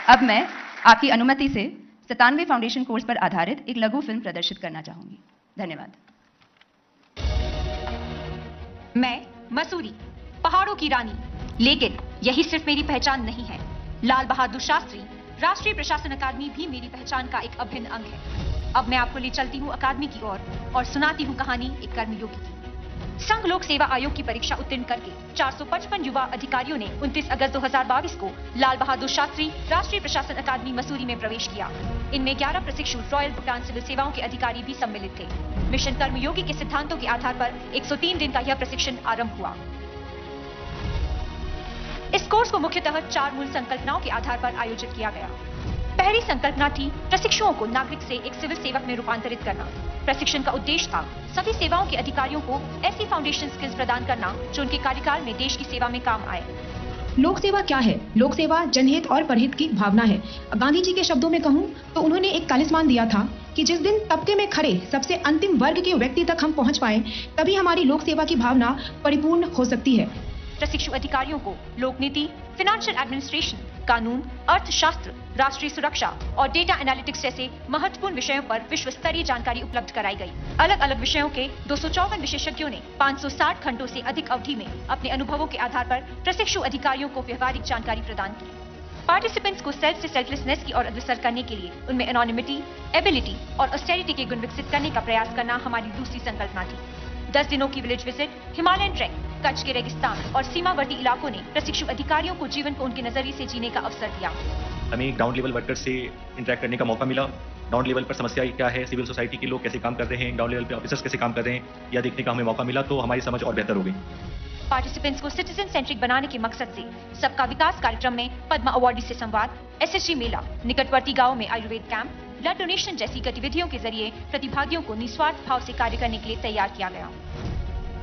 अब मैं आपकी अनुमति से 97 फाउंडेशन कोर्स पर आधारित एक लघु फिल्म प्रदर्शित करना चाहूंगी। धन्यवाद। मैं मसूरी, पहाड़ों की रानी, लेकिन यही सिर्फ मेरी पहचान नहीं है। लाल बहादुर शास्त्री राष्ट्रीय प्रशासन अकादमी भी मेरी पहचान का एक अभिन्न अंग है। अब मैं आपको ले चलती हूँ अकादमी की ओर और सुनाती हूँ कहानी एक कर्मयोगी की। संघ लोक सेवा आयोग की परीक्षा उत्तीर्ण करके 455 युवा अधिकारियों ने 29 अगस्त 2022 को लाल बहादुर शास्त्री राष्ट्रीय प्रशासन अकादमी मसूरी में प्रवेश किया। इनमें 11 प्रशिक्षु रॉयल भूटान सिविल सेवाओं के अधिकारी भी सम्मिलित थे। मिशन कर्मयोगी के सिद्धांतों के आधार पर 103 दिन का यह प्रशिक्षण आरंभ हुआ। इस कोर्स को मुख्यतः 4 मूल संकल्पनाओं के आधार पर आयोजित किया गया। पहली संकल्पना थी प्रशिक्षुओं को नागरिक से एक सिविल सेवक में रूपांतरित करना। प्रशिक्षण का उद्देश्य था सभी सेवाओं के अधिकारियों को ऐसी फाउंडेशन स्किल्स प्रदान करना जो उनके कार्यकाल में देश की सेवा में काम आए। लोक सेवा क्या है? लोक सेवा जनहित और परहित की भावना है। गांधी जी के शब्दों में कहूं तो उन्होंने एक तालिस्मान दिया था कि जिस दिन तबके में खड़े सबसे अंतिम वर्ग के व्यक्ति तक हम पहुंच पाए, तभी हमारी लोक सेवा की भावना परिपूर्ण हो सकती है। प्रशिक्षु अधिकारियों को लोक नीति, फाइनेंशियल एडमिनिस्ट्रेशन, कानून, अर्थशास्त्र, राष्ट्रीय सुरक्षा और डेटा एनालिटिक्स जैसे महत्वपूर्ण विषयों पर विश्व स्तरीय जानकारी उपलब्ध कराई गई। अलग अलग विषयों के 254 विशेषज्ञों ने 560 घंटों से अधिक अवधि में अपने अनुभवों के आधार पर प्रशिक्षु अधिकारियों को व्यवहारिक जानकारी प्रदान की। पार्टिसिपेंट्स को सेल्फ से सेल्फलेसनेस की ओर अग्रसर करने के लिए उनमें एनोनिमिटी, एबिलिटी और ऑस्टेरिटी के गुण विकसित करने का प्रयास करना हमारी दूसरी संकल्पना थी। 10 दिनों की village visit, Himalayan track, Kutch के रेगिस्तान और सीमावर्ती इलाकों ने प्रशिक्षु अधिकारियों को जीवन को उनके नजरिए से जीने का अवसर दिया। हमें ग्राउंड लेवल वर्कर्स से इंटरेक्ट करने का मौका मिला। ग्राउंड लेवल पर समस्या क्या है, सिविल सोसाइटी के लोग कैसे काम कर रहे हैं, ग्राउंड लेवल पे ऑफिसर्स कैसे काम कर रहे हैं, यह देखने का हमें मौका मिला, तो हमारी समझ और बेहतर हो गई। पार्टिसिपेंट्स को सिटीजन सेंट्रिक बनाने के मकसद से सबका विकास कार्यक्रम में पद्मा अवार्डी से संवाद, एसएसजी मेला, निकटवर्ती गाँव में आयुर्वेद कैंप, ब्लड डोनेशन जैसी गतिविधियों के जरिए प्रतिभागियों को निस्वार्थ भाव से कार्य करने के लिए तैयार किया गया।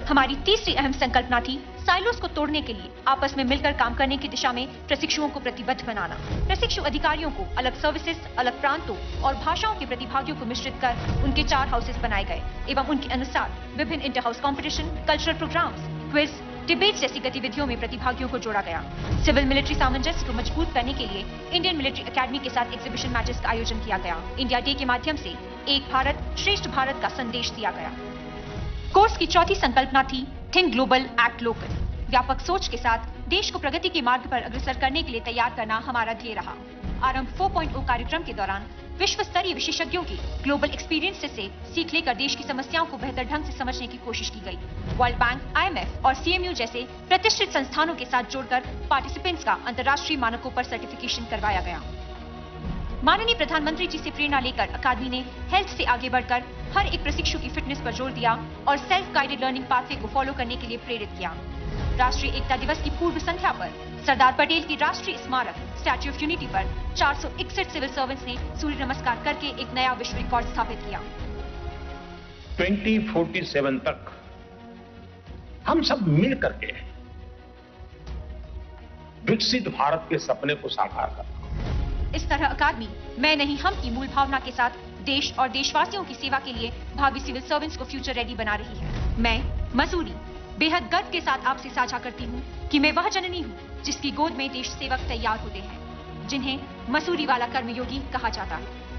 हमारी तीसरी अहम संकल्पना थी साइलोस को तोड़ने के लिए आपस में मिलकर काम करने की दिशा में प्रशिक्षुओं को प्रतिबद्ध बनाना। प्रशिक्षु अधिकारियों को अलग सर्विसेज, अलग प्रांतों और भाषाओं के प्रतिभागियों को मिश्रित कर उनके 4 हाउसेस बनाए गए एवं उनके अनुसार विभिन्न inter house competition, cultural programmes, quiz, debate जैसी गतिविधियों में प्रतिभागियों को जोड़ा गया। सिविल मिलिट्री सामंजस्य को मजबूत करने के लिए इंडियन मिलिट्री एकेडमी के साथ एग्जीबिशन मैचेस का आयोजन किया गया। इंडिया डे के माध्यम से एक भारत श्रेष्ठ भारत का संदेश दिया गया। कोर्स की चौथी संकल्पना थी थिंक ग्लोबल, एक्ट लोकल। व्यापक सोच के साथ देश को प्रगति के मार्ग पर अग्रसर करने के लिए तैयार करना हमारा ध्येय रहा। आरंभ 4.0 कार्यक्रम के दौरान विश्व स्तरीय विशेषज्ञों की ग्लोबल एक्सपीरियंस से सीख लेकर देश की समस्याओं को बेहतर ढंग से समझने की कोशिश की गई। वर्ल्ड बैंक, IMF और CMU जैसे प्रतिष्ठित संस्थानों के साथ जोड़कर पार्टिसिपेंट्स का अंतर्राष्ट्रीय मानकों पर सर्टिफिकेशन करवाया गया। माननीय प्रधानमंत्री जी से प्रेरणा लेकर अकादमी ने हेल्थ से आगे बढ़कर हर एक प्रशिक्षु की फिटनेस पर जोर दिया और सेल्फ गाइडेड लर्निंग पाथवे को फॉलो करने के लिए प्रेरित किया। राष्ट्रीय एकता दिवस की पूर्व संध्या पर सरदार पटेल की राष्ट्रीय स्मारक स्टैच्यू ऑफ यूनिटी पर 461 सिविल सर्वेंट्स ने सूर्य नमस्कार करके एक नया विश्व रिकॉर्ड स्थापित किया। 2047 तक हम सब मिल करके विकसित भारत के सपने को साकार करना। इस तरह अकादमी मैं नहीं हम की मूल भावना के साथ देश और देशवासियों की सेवा के लिए भावी सिविल सर्वेंट्स को फ्यूचर रेडी बना रही है। मैं मसूरी बेहद गर्व के साथ आपसे साझा करती हूँ कि मैं वह जननी हूँ जिसकी गोद में देश सेवक तैयार होते हैं, जिन्हें मसूरी वाला कर्मयोगी कहा जाता है।